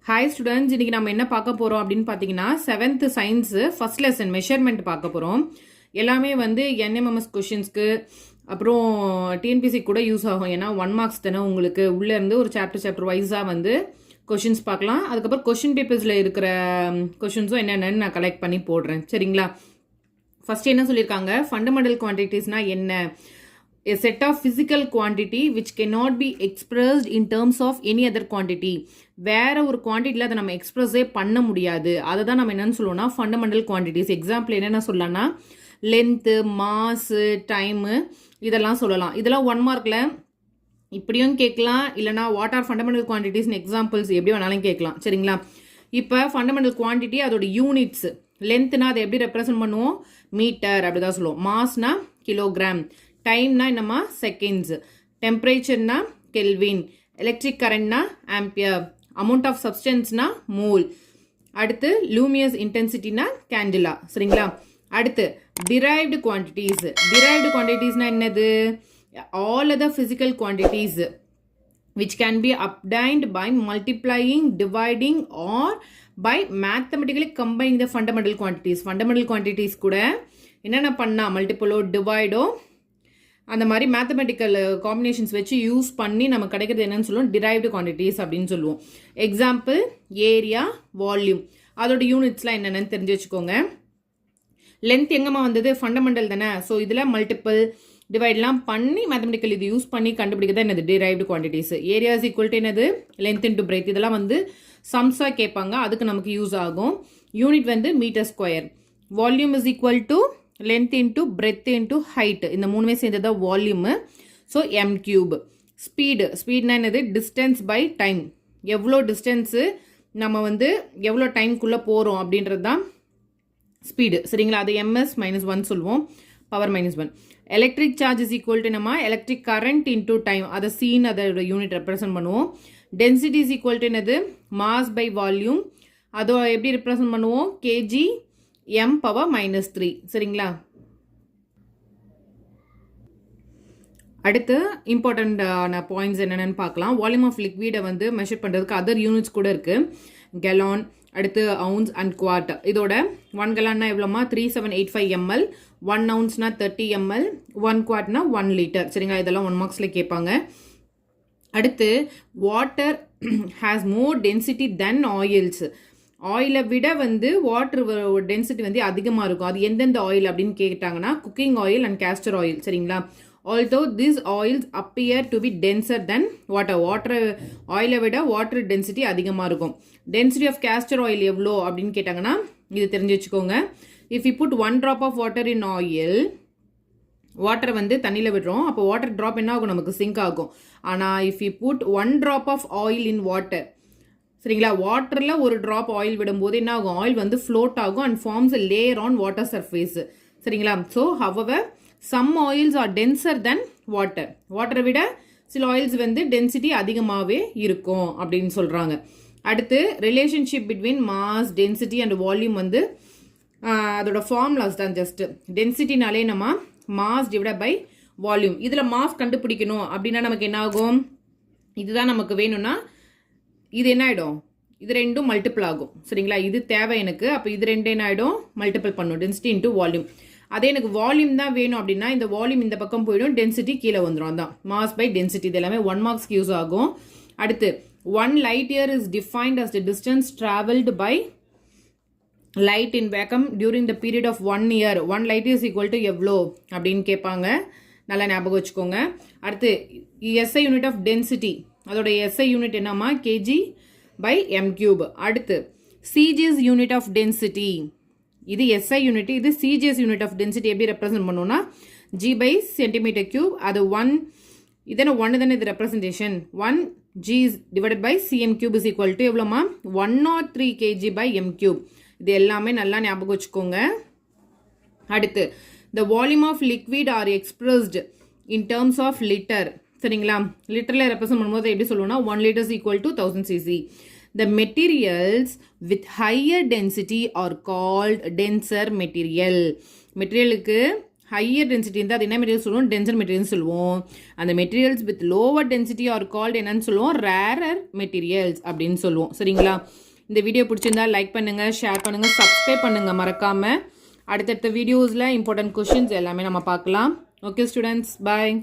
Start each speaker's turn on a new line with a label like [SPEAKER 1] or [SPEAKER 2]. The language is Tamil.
[SPEAKER 1] ஹாய் ஸ்டூடெண்ட்ஸ், இன்னைக்கு நம்ம என்ன பார்க்க போகிறோம் அப்படின்னு பார்த்தீங்கன்னா 7th science first lesson measurement பார்க்க போகிறோம். எல்லாமே வந்து என்எம்எம்எஸ் கொஷின்ஸ்க்கு அப்புறம் டிஎன்பிசி கூட யூஸ் ஆகும். ஏன்னா 1 மார்க்ஸ் தானே உங்களுக்கு உள்ளேருந்து ஒரு சாப்டர் வைஸாக வந்து கொஷின்ஸ் பார்க்கலாம். அதுக்கப்புறம் கொஷின் பேப்பர்ஸில் இருக்கிற கொஷின்ஸும் என்னென்னு நான் கலெக்ட் பண்ணி போடுறேன். சரிங்களா? ஃபர்ஸ்ட் என்ன சொல்லியிருக்காங்க, ஃபண்டமெண்டல் குவான்டிட்டிஸ்னால் என்ன? A set of physical quantity which cannot be expressed in terms of any other quantity. வேற ஒரு குவான்டிட்டியில் அதை நம்ம எக்ஸ்பிரஸே பண்ண முடியாது. அதை தான் நம்ம என்னன்னு சொல்லுவோம்னா ஃபண்டமெண்டல் குவான்டிட்டிஸ். எக்ஸாம்பிள் என்னென்ன சொல்லலாம்னா லென்த்து, மாஸு, டைமு இதெல்லாம் சொல்லலாம். இதெல்லாம் 1 மார்க்கில் இப்படியும் கேட்கலாம், இல்லைனா வாட் ஆர் ஃபண்டமெண்டல் குவான்டிட்டிஸ்னு எக்ஸாம்பிள்ஸ் எப்படி வேணாலும் கேட்கலாம். சரிங்களா? இப்போ ஃபண்டமெண்டல் குவான்டிட்டி அதோட யூனிட்ஸ். லென்த்னா அதை எப்படி ரெப்ரசன்ட் பண்ணுவோம்? மீட்டர் அப்படி தான் சொல்லுவோம். மாஸ்னா கிலோகிராம், டைம்னா என்னம்மா செகண்ட்ஸ், டெம்பரேச்சர்னா கெல்வின், எலக்ட்ரிக் கரண்ட்னா ஆம்பியர், அமௌண்ட் ஆஃப் சப்ஸ்டன்ஸ்னா மோல், அடுத்து லூமியஸ் இன்டென்சிட்டினா கேண்டிலா. சரிங்களா? அடுத்து டிரைவ்டு குவான்டிட்டிஸ். டிரைவ்டு குவான்டிட்டிஸ்னா என்னது? All other physical quantities which can be obtained by multiplying, dividing or by mathematically combining the fundamental quantities. Fundamental quantities கூட என்னென்ன பண்ணா மல்டிபிளோ டிவைடோ அந்த மாதிரி மேத்தமெட்டிக்கல் காம்பினேஷன்ஸ் வச்சு யூஸ் பண்ணி நமக்கு கிடைக்கிறது என்னன்னு சொல்லுவோம்? டிரைவ்டு குவான்டிட்டிஸ் அப்படின்னு சொல்லுவோம். Example area, volume. அதோட யூனிட்ஸ்லாம் என்னென்னு தெரிஞ்சு வச்சுக்கோங்க. லென்த் எங்கம்மா வந்தது? ஃபண்டமெண்டல் தானே. ஸோ இதில் மல்டிபிள் டிவைட்லாம் பண்ணி மேத்தமெட்டிக்கல் இது யூஸ் பண்ணி கண்டுபிடிக்கிறது என்னது? Derived quantities. Area is equal to என்னது? Length into breadth. இதெல்லாம் வந்து சம்ஸாக கேட்பாங்க, அதுக்கு நமக்கு யூஸ் ஆகும். யூனிட் வந்து metre square. Volume is equal to length into breadth into height. இந்த மூணுமே சேர்ந்தது தான் வால்யூமு. So m cube. ஸ்பீட்னா என்னது? Distance by time. எவ்வளோ டிஸ்டன்ஸு நம்ம வந்து எவ்வளோ டைம்குள்ளே போகிறோம் அப்படின்றது தான் ஸ்பீடு. சரிங்களா? அது ms-1 சொல்லுவோம், power -1. Electric charge is equal to நம்ம எலக்ட்ரிக் கரண்ட் இன்டூ டைம். அதை சீன் அதோட யூனிட் ரெப்ரசன்ட் பண்ணுவோம். டென்சிட்டி இஸ் ஈக்குவல் டு என்னது? Mass by volume. அதோ எப்படி ரெப்ரசன்ட் பண்ணுவோம்? KG m power -3. சரிங்களா? அடுத்து இம்பார்ட்டண்டான பாயிண்ட்ஸ் என்னென்னு பார்க்கலாம். வால்யூம் ஆஃப் லிக்விடை வந்து மெஷர் பண்ணுறதுக்கு அதர் யூனிட்ஸ் கூட இருக்குது. கெலான், அடுத்து அவுன்ஸ் அண்ட் குவார்ட். இதோட 1 கெலான்னா எவ்வளோமா? 3785 ml. 1 ounceனா 30 ml. 1 குவார்ட்னா 1 லிட்டர். சரிங்களா? இதெல்லாம் 1 மார்க்ஸில் கேட்பாங்க. அடுத்து water has more density then oils. ஆயிலை விட வந்து வாட்டர் டென்சிட்டி வந்து அதிகமாக இருக்கும். அது எந்தெந்த ஆயில் அப்படின்னு கேட்டாங்கன்னா cooking oil and castor oil. சரிங்களா? although these oils appear to be denser than water. ஆயிலை விட வாட்டர் டென்சிட்டி அதிகமாக இருக்கும். டென்சிட்டி ஆஃப் கேஸ்டர் ஆயில் எவ்வளோ அப்படின்னு கேட்டாங்கன்னா இது தெரிஞ்சு வச்சுக்கோங்க. If you put 1 drop of water in oil, வாட்டரை வந்து தண்ணியில் விடுறோம், அப்போ வாட்டர் ட்ராப் என்ன ஆகும்? நமக்கு சிங்க் ஆகும். ஆனால் if you put 1 drop of oil in water, சரிங்களா, வாட்டரில் ஒரு ட்ராப் ஆயில் விடும்போது என்ன ஆகும்? ஆயில் வந்து ஃப்ளோட் ஆகும் and forms a layer on water surface. சரிங்களா? So however some oils are denser than water. வாட்டரை விட சில ஆயில்ஸ் வந்து டென்சிட்டி அதிகமாகவே இருக்கும் அப்படின்னு சொல்கிறாங்க. அடுத்து relationship between mass, density and volume வந்து அதோட ஃபார்முலாஸ் தான். ஜஸ்ட் டென்சிட்டினாலே நம்ம மாஸ் டிவைட் பை வால்யூம். இதில் மாஸ் கண்டுபிடிக்கணும் அப்படின்னா நமக்கு என்ன ஆகும்? இதுதான் நமக்கு வேணும்னா இது என்ன ஆகிடும்? இது ரெண்டும் மல்டிபிள் ஆகும். சரிங்களா? இது தேவை எனக்கு. அப்போ இது ரெண்டு என்ன ஆகிடும்? மல்டிபிள் பண்ணும். Density into volume. அதே எனக்கு வால்யூம் தான் வேணும் அப்படின்னா இந்த வால்யூம் இந்த பக்கம் போயிடும், டென்சிட்டி கீழே வந்துடும். அதான் மாஸ் பை டென்சிட்டி. இது எல்லாமே 1 மார்க்ஸ்க்கு யூஸ் ஆகும். அடுத்து 1 light year is defined as the distance traveled by light in vacuum during the period of 1 year. 1 light year is equal to எவ்வளோ அப்படின்னு கேட்பாங்க. நல்லா ஞாபகம் வச்சுக்கோங்க. அடுத்து SI யூனிட் ஆஃப் டென்சிட்டி. அதோட SI யூனிட் என்னம்மா? KG by m cube. அடுத்து சிஜிஎஸ் யூனிட் ஆஃப் டென்சிட்டி. இது SI யூனிட், இது சிஜிஎஸ் யூனிட் ஆஃப் டென்சிட்டி. எப்படி ரெப்ரசன்ட் பண்ணுவோம்னா G பை சென்டிமீட்டர் கியூப். அது 1 இதன 1 தானே இது representation. 1 G divided by cm cube is equal to எவ்வளோமா? 103 kg பை m கியூப். இது எல்லாமே நல்லா ஞாபகம் வச்சுக்கோங்க. அடுத்து the volume of liquid are expressed in terms of liter. சரிங்களா? லிட்டரில் ரெப்ரசன்ட் பண்ணும்போது எப்படி சொல்லுவோம்னா 1 liter is equal to 1000 cc. The materials with higher density are called denser material. மெட்டீரியலுக்கு ஹையர் டென்சிட்டி இருந்தால் அது என்ன மெட்டீரியல் சொல்லுவோம், டென்சர் மெட்டீரியல்னு சொல்லுவோம். அந்த materials with lower density are called என்னன்னு சொல்லுவோம், ரேரர் மெட்டீரியல்ஸ் அப்படின்னு சொல்லுவோம். சரிங்களா? இந்த வீடியோ பிடிச்சிருந்தா லைக் பண்ணுங்கள், ஷேர் பண்ணுங்கள், சப்ஸ்கிரைப் பண்ணுங்கள் மறக்காமல். அடுத்தடுத்த வீடியோஸில் இம்பார்ட்டன்ட் கொஷின்ஸ் எல்லாமே நம்ம பார்க்கலாம். ஓகே ஸ்டூடெண்ட்ஸ், பாய்.